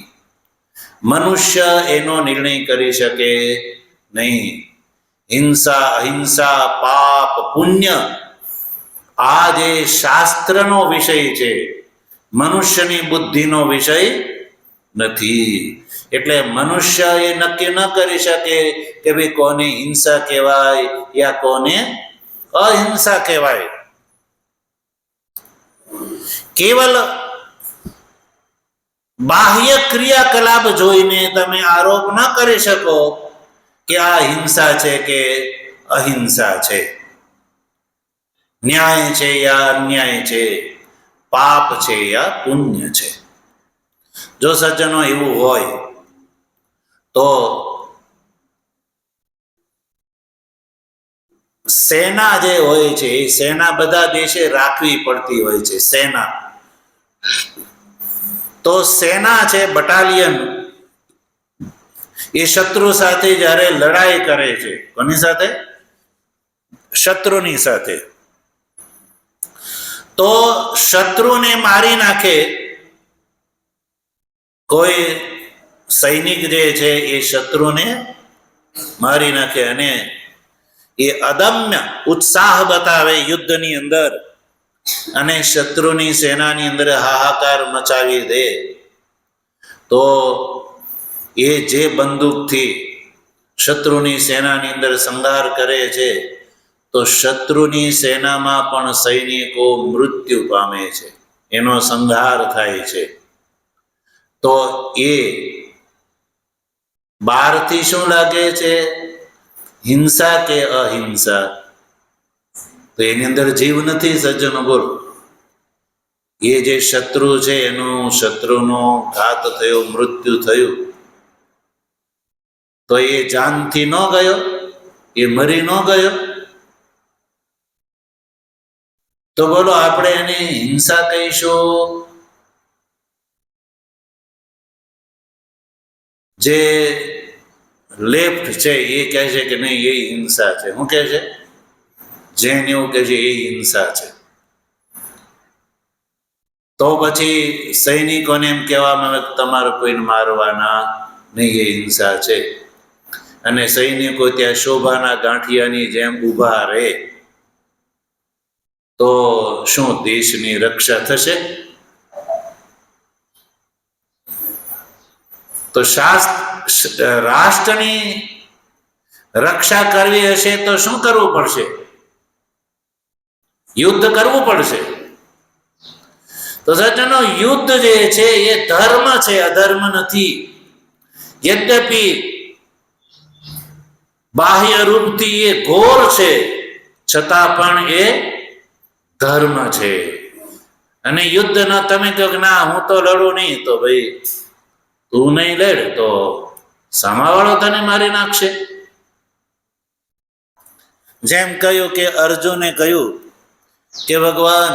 મનુષ્ય એનો નિર્ણય કરી શકે નહીં. હિંસા, અહિંસા, પાપ, પુણ્ય આ જે શાસ્ત્રનો વિષય છે, મનુષ્યની બુદ્ધિનો વિષય નથી. એટલે મનુષ્ય એ નક્કી ન કરી શકે કે ભાઈ કોને હિંસા કહેવાય યા કોને અહિંસા કહેવાય. કેવલ બાહ્ય ક્રિયાકલાપ જોઈને તમે આરોપ ન કરી શકો કે આ હિંસા છે કે અહિંસા છે, ન્યાય છે યા અન્યાય છે, પાપ છે યા પુણ્ય છે. જો સજ્જનો એવું હોય તો સેના જે હોય છે એ સેના બધા દેશે રાખવી પડતી હોય છે. સેના તો સેના છે, બટાલિયન, એ શત્રુ સાથે જ્યારે લડાઈ કરે છે, કોની સાથે? શત્રુની સાથે. તો શત્રુને મારી નાખે કોઈ સૈનિક જે છે એ શત્રુને મારી નાખે અને એ અદમ્ય ઉત્સાહ બતાવે યુદ્ધની અંદર અને શત્રુની સેનાની અંદર હાહાકાર મચાવી દે, તો એ જે બંદૂકથી શત્રુની સેનાની અંદર સંહાર કરે છે તો શત્રુની સેનામાં પણ સૈનિકો મૃત્યુ પામે છે, એનો સંહાર થાય છે. તો એ બહારથી શું લાગે છે? હિંસા કે અહિંસા? તો એની અંદર જીવ નથી. સજ્જનો બોલો, એ જે શત્રુ છે એનું શત્રુનો ઘાત થયો, મૃત્યુ થયું, તો એ જાનથી ન ગયો, એ મરી ન ગયો. તો બોલો આપણે એને હિંસા કહીશું? જે લેફ્ટ છે એ કહે છે કે નહીં, એ હિંસા છે. શું કહે છે? જેન એવું કહે છે એ હિંસા છે. તો પછી સૈનિકોને એમ કહેવામાં આવે કે તમારે કોઈને મારવાના નહીં, એ હિંસા છે. અને સૈનિકો ત્યાં શોભાના ગાંઠિયાની જેમ ઊભા રહે તો શું દેશની રક્ષા થશે? તો રાષ્ટ્રની રક્ષા કરવી હશે તો શું કરવું પડશે? યુદ્ધ કરવું પડશે. તો સજ્જનો, યુદ્ધ જે છે એ ધર્મ છે, અધર્મ નથી. યદ્યપિ બાહ્ય રૂપથી એ ઘોર છે, છતાં પણ એ ધર્મ છે. અને યુદ્ધ ન તમે કહો કે ના હું તો લડું નહીં, તો ભાઈ તું નહીં લડ તો સામાવાળો તને મારી નાખશે. જેમ કહ્યું કે અર્જુને કહ્યું કે ભગવાન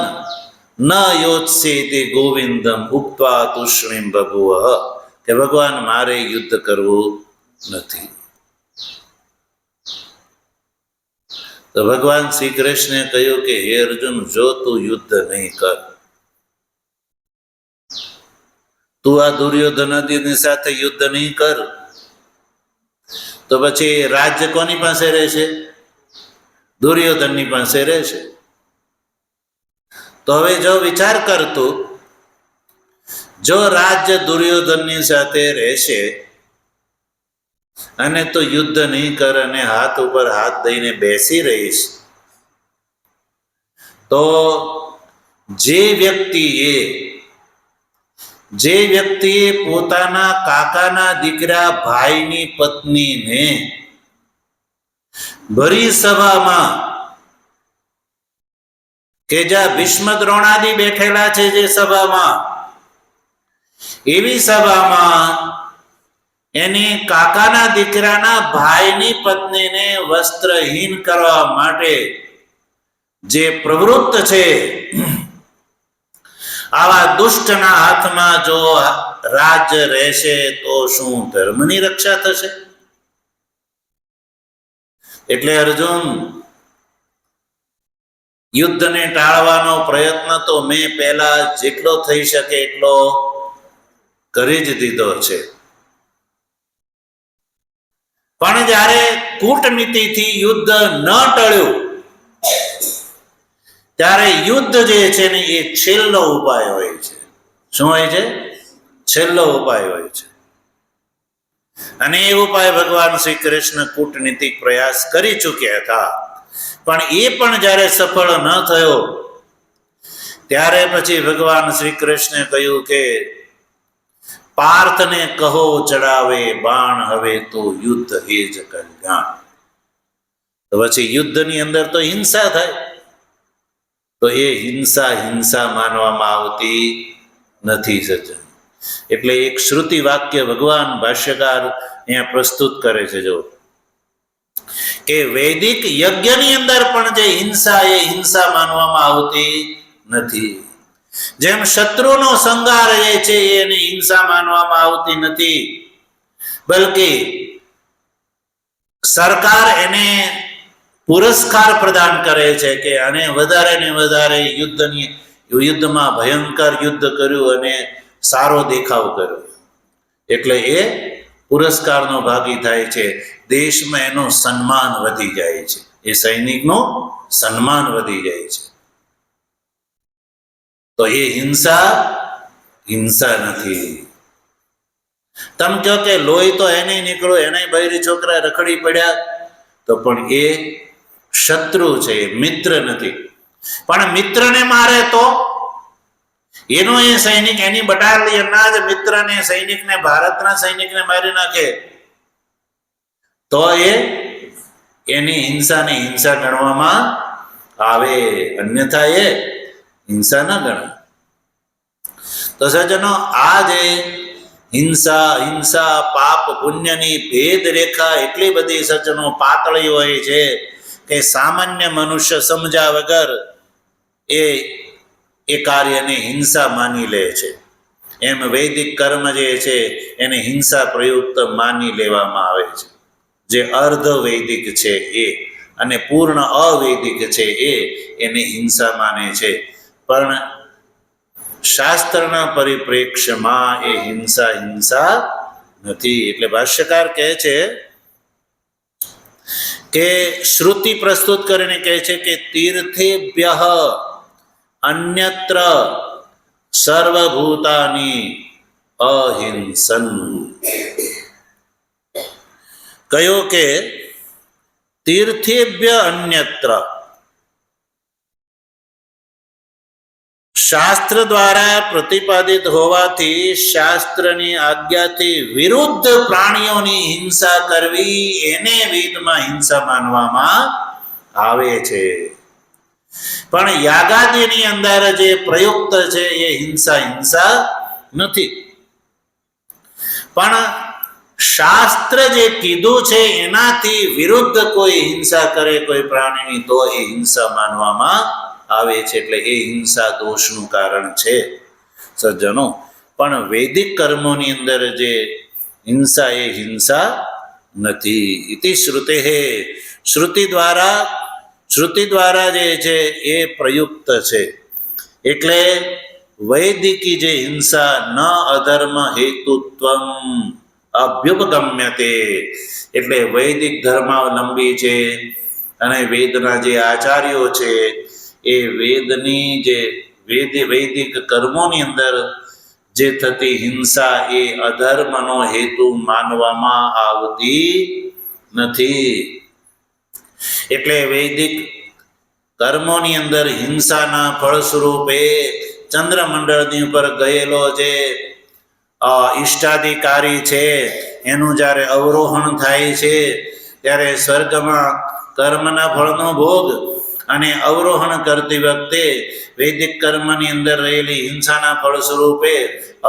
ન યોત્સેતિ ગોવિંદમ ઉક્ત્વા તુષ્ણીમ બભુવ, કે ભગવાન મારે યુદ્ધ કરવું નથી. તો ભગવાન શ્રી કૃષ્ણે કહ્યું કે હે અર્જુન, જો તું યુદ્ધ નહીં કર, તું આ દુર્યોધનાદિની સાથે યુદ્ધ નહીં કર, તો પછી રાજ્ય કોની પાસે રહેશે? દુર્યોધનની પાસે રહેશે. તો હવે જો વિચાર કરતું, જો રાજ્ય દુર્યોધનની સાથે રહેશે અને તો યુદ્ધ નહીં કર અને હાથ ઉપર હાથ દઈને બેસી રહીશ, તો જે વ્યક્તિએ પોતાના કાકાના દીકરા ભાઈની પત્નીને ભરી સભામાં, કે જ્યાં ભીષ્મ દ્રોણાદિ બેઠેલા છે જે સભામાં, એવી સભામાં એની કાકાના દીકરાના ભાઈની પત્નીને વસ્ત્રહીન કરવા માટે જે પ્રવૃત્ત છે, આવા દુષ્ટના હાથમાં જો રાજ્ય રહેશે તો શું ધર્મની રક્ષા થશે? એટલે અર્જુન, યુદ્ધને ટાળવાનો પ્રયત્ન તો મેં પહેલા જેટલો થઈ શકે એટલો કરી જ દીધો છે, પણ જ્યારે કૂટનીતિથી યુદ્ધ ન ટળ્યું ત્યારે યુદ્ધ જે છે ને એ છેલ્લો ઉપાય હોય છે. શું હોય છે? છેલ્લો ઉપાય હોય છે. અને એ ઉપાય ભગવાન શ્રી કૃષ્ણ કૂટનીતિક પ્રયાસ કરી ચૂક્યા હતા, પણ એ પણ જ્યારે સફળ ન થયો ત્યારે પછી ભગવાન શ્રી કૃષ્ણે કહ્યું કે પાર્થને કહો ચડાવે બાણ, હવે તો યુદ્ધ હે જ કલ્યાણ. તો પછી યુદ્ધની અંદર તો હિંસા થાય, તો એ હિંસા માનવામાં આવતી નથી સજ્જન. એટલે એક શ્રુતિ વાક્ય ભગવાન ભાષ્યકાર અહીંયા પ્રસ્તુત કરે છે, જો કે વૈદિક યજ્ઞની અંદર પણ જે હિંસા એ હિંસા માનવામાં આવતી નથી. જેમ શત્રુનો સંહાર જે છે એની હિંસા માનવામાં આવતી નથી, બલકે સરકાર એને પુરસ્કાર પ્રદાન કરે છે કે આને વધારે ને વધારે યુદ્ધમાં ભયંકર યુદ્ધ કર્યું અને સારો દેખાવ કર્યો, એટલે એ પુરસ્કારનો ભાગી થાય છે. દેશમાં એનું સન્માન વધી જાય છે, એ સૈનિકનું સન્માન વધી જાય છે. તો એ હિંસા નથી. તમે કહો કે લોહી તો એને નીકળ્યું, એને બૈરી છોકરા રખડી પડ્યા, તો પણ એ શત્રુ છે, મિત્ર નથી. પણ મિત્રને મારે તો એનો એ સૈનિક, એની બટાલિયનના જ મિત્રને, સૈનિકને, ભારતના સૈનિકને મારી નાખે તો એની હિંસાને હિંસા ગણવામાં આવે, અન્યથા એ હિંસા ન ગણાય. તો સજ્જનો, આ જે હિંસા પાપ પુણ્યની ભેદ રેખા એટલી બધી સજ્જનો પાતળી હોય છે કે સામાન્ય મનુષ્ય સમજ્યા વગર એ કાર્યને હિંસા માની લે છે. એમ વૈદિક કર્મ જે છે એને હિંસા પ્રયુક્ત માની લેવામાં આવે છે. જે અર્ધ વૈદિક છે એ અને પૂર્ણ અવૈદિક છે એને હિંસા માને છે. પણ શાસ્ત્રના પરિપ્રેક્ષ્યમાં એ હિંસા નથી. એટલે ભાષ્યકાર કહે છે કે શ્રુતિ પ્રસ્તુત કરીને કહે છે કે તીર્થેભ્ય અન્યત્ર સર્વભૂતાની અહિંસન. કયો કે તીર્થેભ્ય અન્યત્ર, શાસ્ત્ર દ્વારા પ્રતિપાદિત હોવાથી શાસ્ત્રની આજ્ઞાથી વિરુદ્ધ પ્રાણીઓની હિંસા કરવી એને વેદમાં હિંસા માનવામાં આવે છે. પણ યાગાદિની અંદર જે પ્રયુક્ત છે એ હિંસા નથી. પણ શાસ્ત્ર જે કીધું છે એનાથી વિરુદ્ધ કોઈ હિંસા કરે કોઈ પ્રાણીની તો એ હિંસા માનવામાં આવે છે. એટલે એ હિંસા દોષનું કારણ છે સજ્જનો. પણ વૈદિક કર્મોની અંદર જે હિંસા એ હિંસા નથી. ઇતિ શ્રુતે, શ્રુતિ દ્વારા જે છે એ પ્રયુક્ત છે. એટલે વૈદિકી જે હિંસા ન અધર્મ હેતુત્વમ અભ્યુપગમ્યતે, એટલે વૈદિક ધર્માવલંબી છે અને વેદના જે આચાર્યો છે એ વેદની જે વૈદિક કર્મોની અંદર જે થતી હિંસા એ અધર્મનો હેતુ માનવામાં આવતી નથી. એટલે વૈદિક કર્મોની અંદર હિંસાના ફળ સ્વરૂપે ચંદ્રમંડળની ઉપર ગયેલો જે ઈષ્ટાધિકારી છે એનું જ્યારે અવરોહણ થાય છે ત્યારે સ્વર્ગમાં કર્મના ફળનો ભોગ અને અવરોહણ કરતી વખતે વૈદિક કર્મની અંદર રહેલી હિંસાના ફળ સ્વરૂપે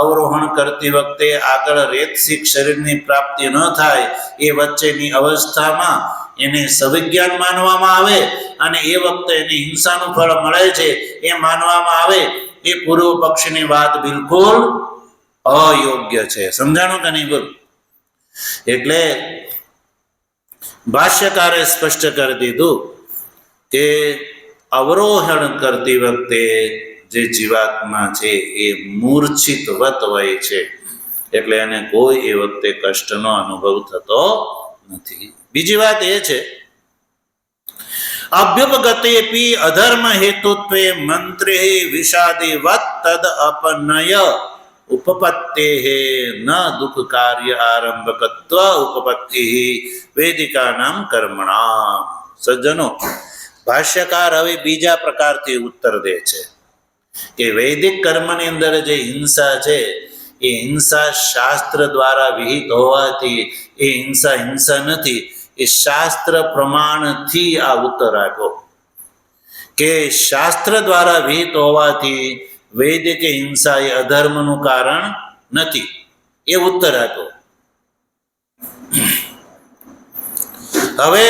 અવરોહણ કરતી વખતે આગળ રેતસિક શરીરની પ્રાપ્તિ ન થાય એ વચ્ચેની અવસ્થામાં એને સવિજ્ઞાન માનવામાં આવે અને એ વખતે એને હિંસાનું ફળ મળે છે એ માનવામાં આવે. એ પૂર્વ પક્ષની વાત બિલકુલ અયોગ્ય છે. સમજાણું કે નહીં? બોલ. એટલે ભાષ્યકારે સ્પષ્ટ કરી દીધું કે અવરોહણ કરતી વખતે જે જીવાત્મા છે એ મૂર્છિતવત હોય છે. એટલે એને કોઈ એ વખતે કષ્ટનો અનુભવ થતો નથી. બીજી વાત એ છે અભ્યુપગતેપી અધર્મ હેતુત્વે મંત્રે વિષાદિવત તદ અપનય ઉપપત્તે ન દુઃખ કાર્ય આરંભકત્વ ઉપપત્તિ વેદિકાનામ કર્મણામ. સજ્જનો, ભાષ્યકાર હવે બીજા પ્રકારથી ઉત્તર દે છે કે વૈદિક કર્મની અંદર જે હિંસા છે એ હિંસા શાસ્ત્ર દ્વારા વિહિત હોવાથી એ હિંસા નથી. એ શાસ્ત્ર પ્રમાણથી આ ઉત્તર આપ્યો કે શાસ્ત્ર દ્વારા વિહિત હોવાથી વૈદિક હિંસા એ અધર્મનું કારણ નથી. એ ઉત્તર આપ્યો. હવે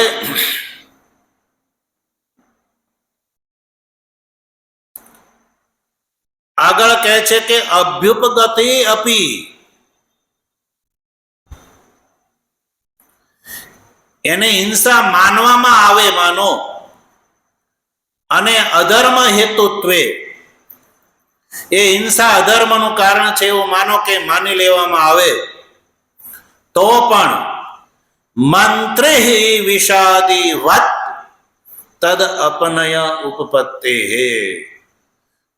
આગળ કહે છે કે અભ્યુપગતિ અપી, એને હિંસા માનવામાં આવે માનો અને અધર્મ હેતુત્વે એ હિંસા અધર્મનું કારણ છે એવું માનો કે માની લેવામાં આવે તો પણ મંત્રે વિષાદિવત તદ અપનય ઉપપત્તે,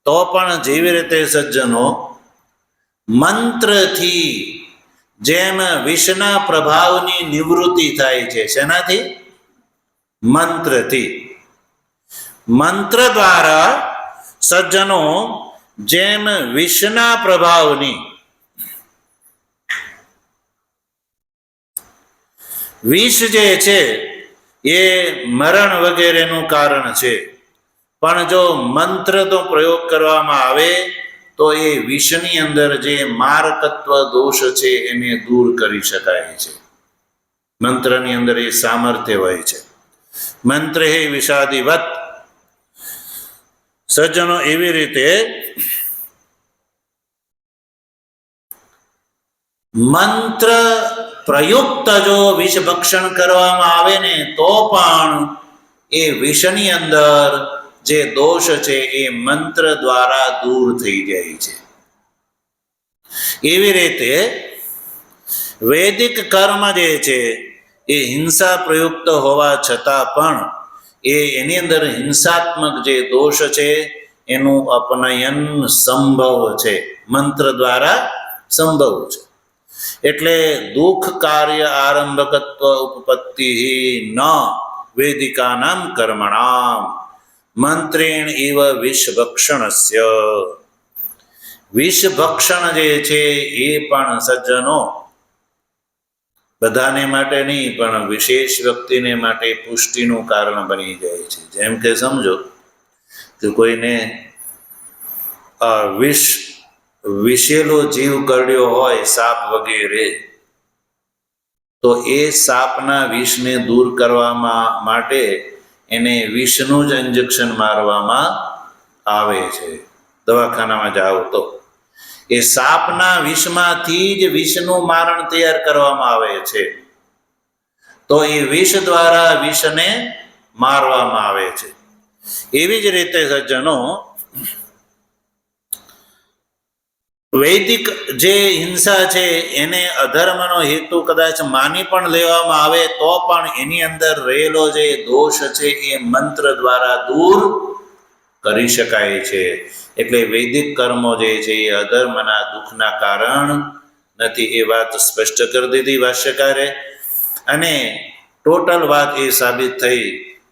તો પણ જેવી રીતે સજ્જનો મંત્રથી જેમ વિષના પ્રભાવની નિવૃત્તિ થાય છે. શેનાથી? મંત્રથી. મંત્ર દ્વારા સજ્જનો જેમ વિષના પ્રભાવની, વિષ જે છે એ મરણ વગેરેનું કારણ છે. પણ જો મંત્રનો પ્રયોગ કરવામાં આવે તો એ વિષની અંદર જે મારકત્વ દોષ છે એને દૂર કરી શકાય છે. મંત્રની અંદર એ સામર્થ્ય હોય છે. મંત્ર હે વિષાદિવત. સજ્જનો, એવી રીતે મંત્ર પ્રયુક્ત જો વિષ ભક્ષણ કરવામાં આવે ને તો પણ એ વિષની અંદર જે દોષ છે એ મંત્ર દ્વારા દૂર થઈ જાય છે. એવી રીતે વૈદિક કર્મ જે છે એ હિંસા પ્રયુક્ત હોવા છતાં પણ એની અંદર હિંસાત્મક જે દોષ છે એનું અપનયન સંભવ છે, મંત્ર દ્વારા સંભવ છે. એટલે દુઃખ કાર્ય આરંભકત્વ ઉપપત્તિ ન વૈદિકાનામ કર્મણામ મંત્રેણ ઇવ વિષભક્ષણસ્ય. વિષભક્ષણ જે છે એ પણ સજ્જનો બધાને માટે નહીં, પણ વિશેષ વ્યક્તિને માટે પુષ્ટિનું કારણ બની જાય છે. જેમ કે સમજો કે કોઈને વિષેલો જીવ કરડ્યો હોય, સાપ વગેરે, તો એ સાપના વિષને દૂર કરવામાં માટે એને વિષનું જ ઇન્જેક્શન મારવામાં આવે છે. દવાખાનામાં જાઓ તો એ સાપના વિષમાંથી જ વિષનું મારણ તૈયાર કરવામાં આવે છે. તો એ વિષ દ્વારા વિષને મારવામાં આવે છે. એવી જ રીતે સજ્જનો વૈદિક જે હિંસા છે એને અધર્મનો હેતુ કદાચ માની પણ લેવામાં આવે તો પણ એની અંદર રહેલો જે દોષ છે એ મંત્ર દ્વારા દૂર કરી શકાય છે. એટલે વૈદિક કર્મો જે છે એ અધર્મના દુઃખના કારણ નથી. એ વાત સ્પષ્ટ કરી દીધી ભાષ્યકારે. અને ટોટલ વાત એ સાબિત થઈ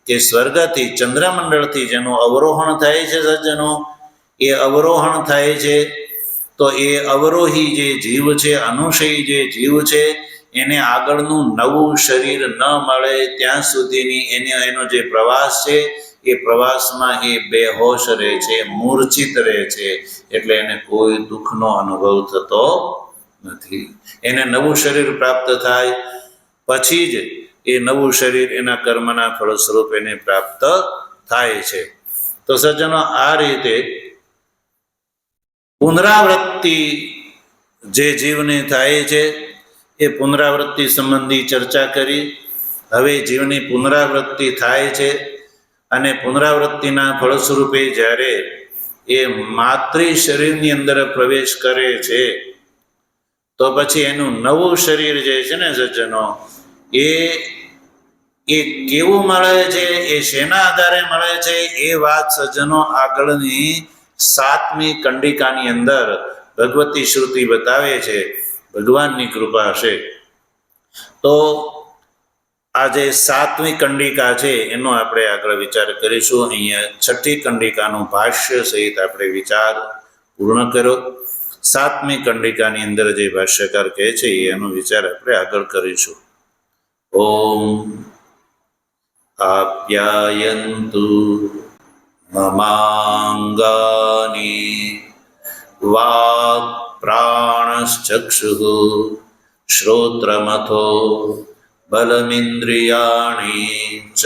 કે સ્વર્ગથી ચંદ્રમંડળથી જેનું અવરોહણ થાય છે સજ્જનો, એ અવરોહણ થાય છે તો એ અવરોહી જે જીવ છે, અનુષયી જે જીવ છે, એને આગળનું નવું શરીર ન મળે ત્યાં સુધીની એનો જે પ્રવાસ છે એ પ્રવાસમાં એ બેહોશ રહે છે, મૂર્છિત રહે છે. એટલે એને કોઈ દુઃખનો અનુભવ થતો નથી. એને નવું શરીર પ્રાપ્ત થાય પછી જ એ નવું શરીર એના કર્મના ફળ સ્વરૂપ એને પ્રાપ્ત થાય છે. તો સજ્જનો, આ રીતે પુનરાવૃત્તિ જે જીવને થાય છે એ પુનરાવૃત્તિ સંબંધી ચર્ચા કરી. હવે જીવની પુનરાવૃત્તિ થાય છે અને પુનરાવૃત્તિના ફળ સ્વરૂપે જ્યારે એ માતૃ શરીરની અંદર પ્રવેશ કરે છે તો પછી એનું નવું શરીર જે છે ને સજ્જનો, એ કેવું મળે છે, એ શેના આધારે મળે છે, એ વાત સજ્જનો આગળની 7મી કંડિકાની અંદર ભગવતી શ્રુતિ બતાવે છે. ભગવાનની કૃપા હશે તો આ જે 7મી કંડિકા છે એનો આપણે આગળ વિચાર કરીશું. અહીંયા 6ઠી કંડિકાનું ભાષ્ય સહિત આપણે વિચાર પૂર્ણ કર્યો. 7મી કંડિકાની અંદર જે ભાષ્યકાર કહે છે એનો વિચાર આપણે આગળ કરીશું. ઓમ આપ્યાયન્તુ મમાંગાની વાક્ પ્રાણશ્ચક્ષુઃ શ્રોત્રમથો બલમિન્દ્રિયાણિ ચ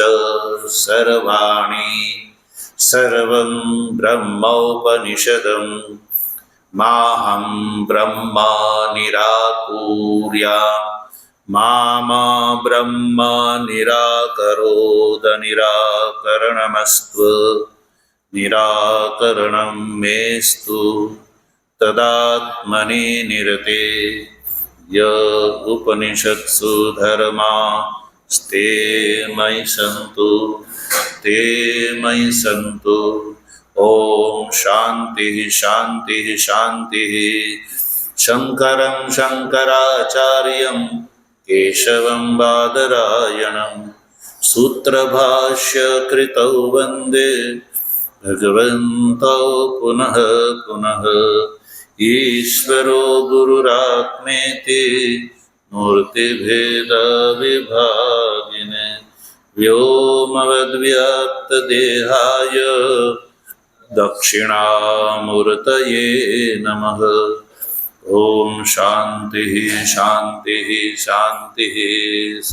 સર્વાણિ સર્વં બ્રહ્મોપનિષદં માહં બ્રહ્મા નિરાકુર્યા મા બ્રહ્મા નિરાકરોદ નિરાકરણમસ્ત્વ નિરાકરણં મેસ્તુ તદાત્મનિ નિરતે ય ઉપનિષત્સુ ધર્મા સ્તે મયિ સંતુ. ઓમ શાંતિ શાંતિ શાંતિ. શંકરં શંકરાચાર્યં કેશવં બાદરાયણં સૂત્રભાષ્ય કૃતૌ વંદે ભગવन्तौ પુનઃ પુનઃ. ઈશ્વરો ગુરુરાત્મેતિ મૂર્તિભેદ વિભાગિને व्योमवद्व्याप्तदेहाय दक्षिणामूर्तये नमः। ॐ शान्तिः शान्तिः शान्तिः।